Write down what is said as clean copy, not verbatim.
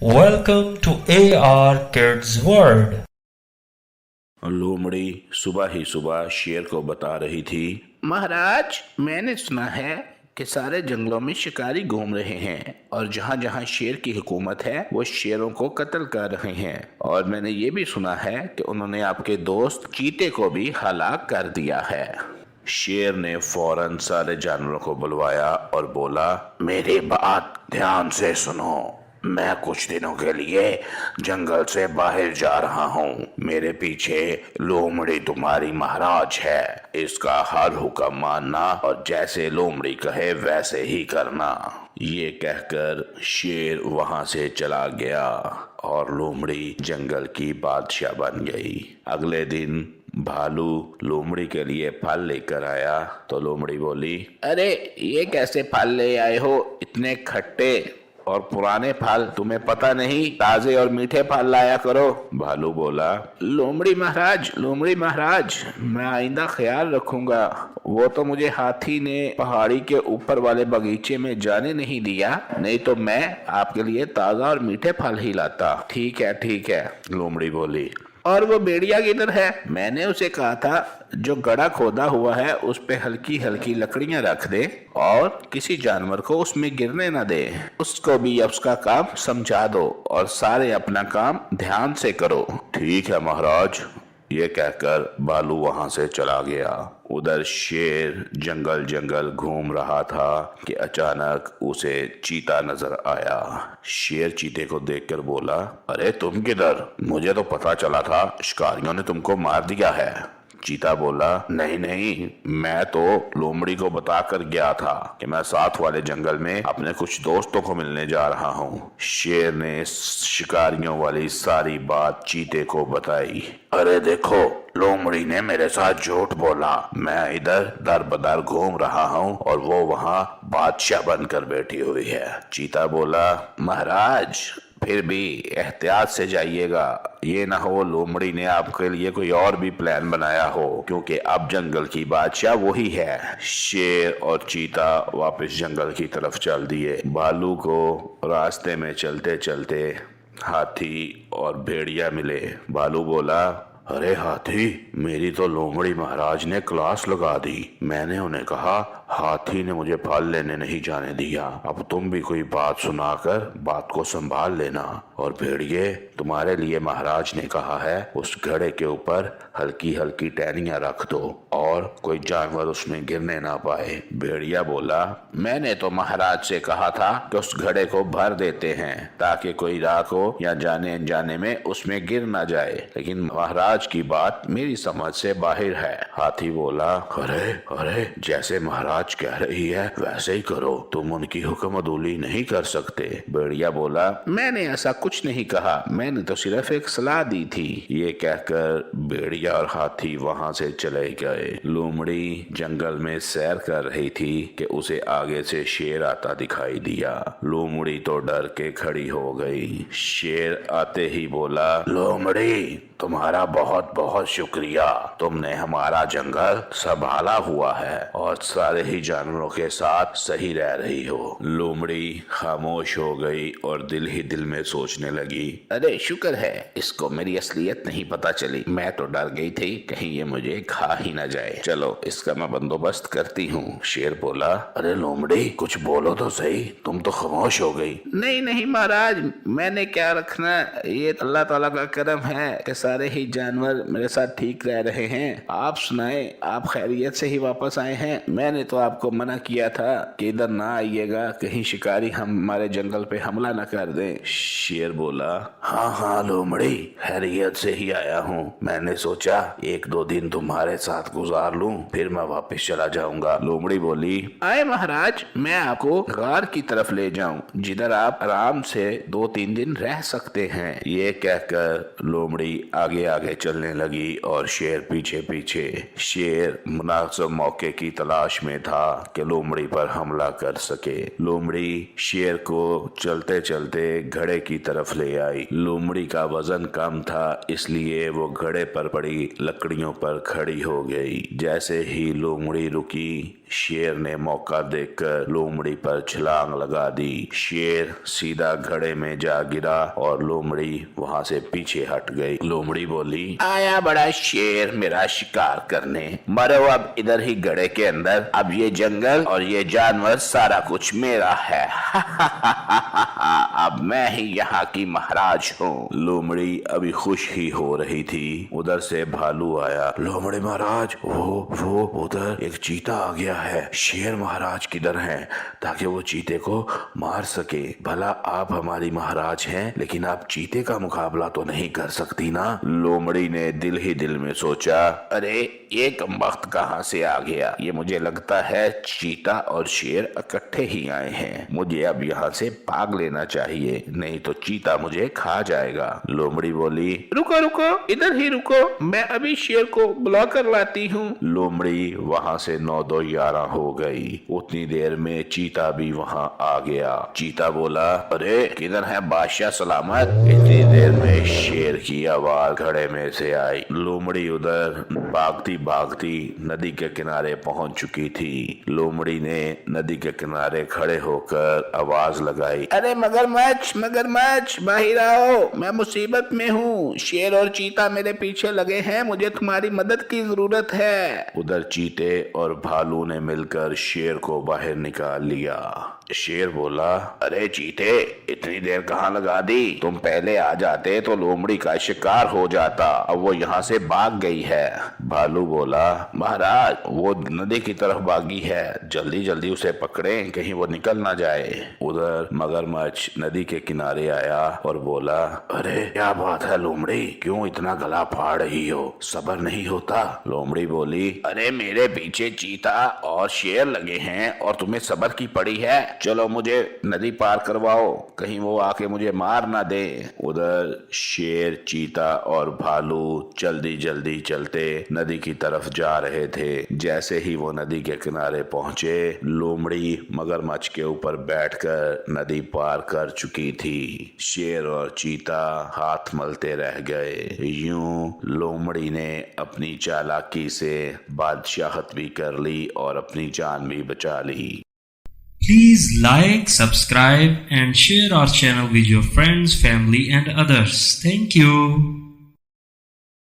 Welcome to AR Kids World. लोमड़ी सुबह ही सुबह शेर को बता रही थी, महाराज मैंने सुना है कि सारे जंगलों में शिकारी घूम रहे हैं और जहाँ जहाँ शेर की हुकूमत है वो शेरों को कत्ल कर रहे हैं। और मैंने ये भी सुना है कि उन्होंने आपके दोस्त चीते को भी हलाक कर दिया है। शेर ने फौरन सारे जानवरों को बुलवाया और बोला, मेरी बात ध्यान से सुनो। मैं कुछ दिनों के लिए जंगल से बाहर जा रहा हूँ। मेरे पीछे लोमड़ी तुम्हारी महाराज है। इसका हर हुक्म मानना और जैसे लोमड़ी कहे वैसे ही करना। ये कहकर शेर वहां से चला गया और लोमड़ी जंगल की बादशाह बन गई। अगले दिन भालू लोमड़ी के लिए फल लेकर आया तो लोमड़ी बोली, अरे ये कैसे फल ले आए हो, इतने खट्टे और पुराने फल, तुम्हें पता नहीं ताजे और मीठे फल लाया करो। भालू बोला, लोमड़ी महाराज मैं आइंदा ख्याल रखूंगा। वो तो मुझे हाथी ने पहाड़ी के ऊपर वाले बगीचे में जाने नहीं दिया, नहीं तो मैं आपके लिए ताजा और मीठे फल ही लाता। ठीक है लोमड़ी बोली। और वो भेड़िया किधर है? मैंने उसे कहा था जो गड्ढा खोदा हुआ है उस पे हल्की हल्की लकड़ियां रख दे और किसी जानवर को उसमें गिरने न दे। उसको भी उसका काम समझा दो और सारे अपना काम ध्यान से करो। ठीक है महाराज, ये कहकर भालू वहां से चला गया। उधर शेर जंगल जंगल घूम रहा था कि अचानक उसे चीता नजर आया। शेर चीते को देखकर बोला, अरे तुम किधर? मुझे तो पता चला था शिकारियों ने तुमको मार दिया है। चीता बोला, नहीं मैं तो लोमड़ी को बताकर गया था कि मैं साथ वाले जंगल में अपने कुछ दोस्तों को मिलने जा रहा हूँ। शेर ने शिकारियों वाली सारी बात चीते को बताई। अरे देखो, लोमड़ी ने मेरे साथ झूठ बोला। मैं इधर दर बदर घूम रहा हूँ और वो वहाँ बादशाह बनकर बैठी हुई है। चीता बोला, महाराज फिर भी एहतियात से जाइएगा, ये ना हो लोमड़ी ने आपके लिए कोई और भी प्लान बनाया हो, क्योंकि अब जंगल की बादशाह वही है। शेर और चीता वापस जंगल की तरफ चल दिए। भालू को रास्ते में चलते चलते हाथी और भेड़िया मिले। भालू बोला, अरे हाथी, मेरी तो लोमड़ी महाराज ने क्लास लगा दी। मैंने उन्हें कहा हाथी ने मुझे फल लेने नहीं जाने दिया। अब तुम भी कोई बात सुनाकर बात को संभाल लेना। और भेड़िए, तुम्हारे लिए महाराज ने कहा है उस घड़े के ऊपर हल्की हल्की टहनियां रख दो और कोई जानवर उसमें गिरने ना पाए। भेड़िया बोला, मैंने तो महाराज से कहा था कि उस घड़े को भर देते हैं ताकि कोई राह को या जाने अनजाने में उसमें गिर ना जाए, लेकिन महाराज की बात मेरी समझ से बाहर है। हाथी बोला, अरे जैसे महाराज कह रही है वैसे ही करो, तुम उनकी हुक्म अदूली नहीं कर सकते। भेड़िया बोला, मैंने ऐसा कुछ नहीं कहा, मैंने तो सिर्फ एक सलाह दी थी। ये कहकर भेड़िया और हाथी वहां से चले गए। लोमड़ी जंगल में सैर कर रही थी कि उसे आगे से शेर आता दिखाई दिया। लोमड़ी तो डर के खड़ी हो गई। शेर आते ही बोला, लोमड़ी तुम्हारा बहुत बहुत शुक्रिया, तुमने हमारा जंगल संभाला हुआ है और सारे ही जानवरों के साथ सही रह रही हो। लोमड़ी खामोश हो गई और दिल ही दिल में सोचने लगी, अरे शुक्र है इसको मेरी असलियत नहीं पता चली, मैं तो डर गई थी कहीं ये मुझे खा ही न जाए। चलो इसका मैं बंदोबस्त करती हूँ। शेर बोला, अरे लोमड़ी कुछ बोलो तो सही, तुम तो खामोश हो गई। नहीं महाराज, मैंने क्या रखना, ये अल्लाह ताला का करम है कि सारे ही जानवर मेरे साथ ठीक रह रहे हैं। आप सुनाए, आप खैरियत से ही वापस आए हैं? मैंने तो आपको मना किया था कि इधर ना आइएगा, कहीं शिकारी हमारे जंगल पे हमला न कर दे। शेर बोला, हाँ लोमड़ी, खैरियत से ही आया हूँ। मैंने सोचा एक दो दिन तुम्हारे साथ गुजार लूं, फिर मैं वापस चला जाऊंगा। लोमड़ी बोली, आए महाराज, मैं आपको गार की तरफ ले जाऊं जिधर आप आराम से 2-3 दिन रह सकते हैं। ये कहकर लोमड़ी आगे आगे चलने लगी और शेर पीछे पीछे। शेर मुनासिब मौके की तलाश में था कि लोमड़ी पर हमला कर सके। लोमड़ी शेर को चलते चलते घड़े की तरफ ले आई। लोमड़ी का वजन कम था, इसलिए वो घड़े पर पड़ी लकड़ियों पर खड़ी हो गई। जैसे ही लोमड़ी रुकी, शेर ने मौका देखकर लोमड़ी पर छलांग लगा दी। शेर सीधा घड़े में जा गिरा और लोमड़ी वहां से पीछे हट गई। लोमड़ी बोली, आया बड़ा शेर मेरा शिकार करने, मरो अब इधर ही घड़े के अंदर। अब ये जंगल और ये जानवर सारा कुछ मेरा है। अब मैं ही यहाँ की महाराज हूँ। लोमड़ी अभी खुश ही हो रही थी, उधर से भालू आया। लोमड़ी महाराज, वो उधर एक चीता आ गया है। शेर महाराज किधर हैं ताकि वो चीते को मार सके। भला आप हमारी महाराज हैं, लेकिन आप चीते का मुकाबला तो नहीं कर सकती ना। लोमड़ी ने दिल ही दिल में सोचा, अरे ये कमबख्त कहाँ से आ गया। ये मुझे लगता है चीता और शेर इकट्ठे ही आए हैं। मुझे अब यहाँ से भाग लेना चाहिए, नहीं तो चीता मुझे खा जाएगा। लोमड़ी बोली, रुको रुको, इधर ही रुको, मैं अभी शेर को बुला कर लाती हूँ। लोमड़ी वहाँ से 9-2-11 हो गई। उतनी देर में चीता भी वहाँ आ गया। चीता बोला, अरे किधर है बादशाह सलामत। इतनी देर में शेर की आवाज घड़े में से आई। लोमड़ी उधर भागती भागती नदी के किनारे पहुंच चुकी थी। लोमड़ी ने नदी के किनारे खड़े होकर आवाज लगाई, अरे मगरमच्छ मगरमच्छ बाहर आओ, मैं मुसीबत में हूँ। शेर और चीता मेरे पीछे लगे हैं, मुझे तुम्हारी मदद की जरूरत है। उधर चीते और भालू ने मिलकर शेर को बाहर निकाल लिया। शेर बोला, अरे चीते, इतनी देर कहाँ लगा दी। तुम पहले आ जाते तो लोमड़ी का शिकार हो जाता। अब वो यहाँ से भाग गई है। भालू बोला, महाराज वो नदी की तरफ भागी है, जल्दी जल्दी उसे पकड़ें, कहीं वो निकल ना जाए। उधर मगरमच्छ नदी के किनारे आया और बोला, अरे क्या बात है लोमड़ी, क्यों इतना गला फाड़ रही हो, सब्र नहीं होता। लोमड़ी बोली, अरे मेरे पीछे चीता और शेर लगे हैं और तुम्हें सब्र की पड़ी है। चलो मुझे नदी पार करवाओ, कहीं वो आके मुझे मार ना दे। उधर शेर, चीता और भालू जल्दी जल्दी चलते नदी की तरफ जा रहे थे। जैसे ही वो नदी के किनारे पहुंचे, लोमड़ी मगरमच्छ के ऊपर बैठकर नदी पार कर चुकी थी। शेर और चीता हाथ मलते रह गए। यूं लोमड़ी ने अपनी चालाकी से बादशाहत भी कर ली और अपनी जान भी बचा ली। Please like, subscribe and share our channel with your friends, family and others. Thank you.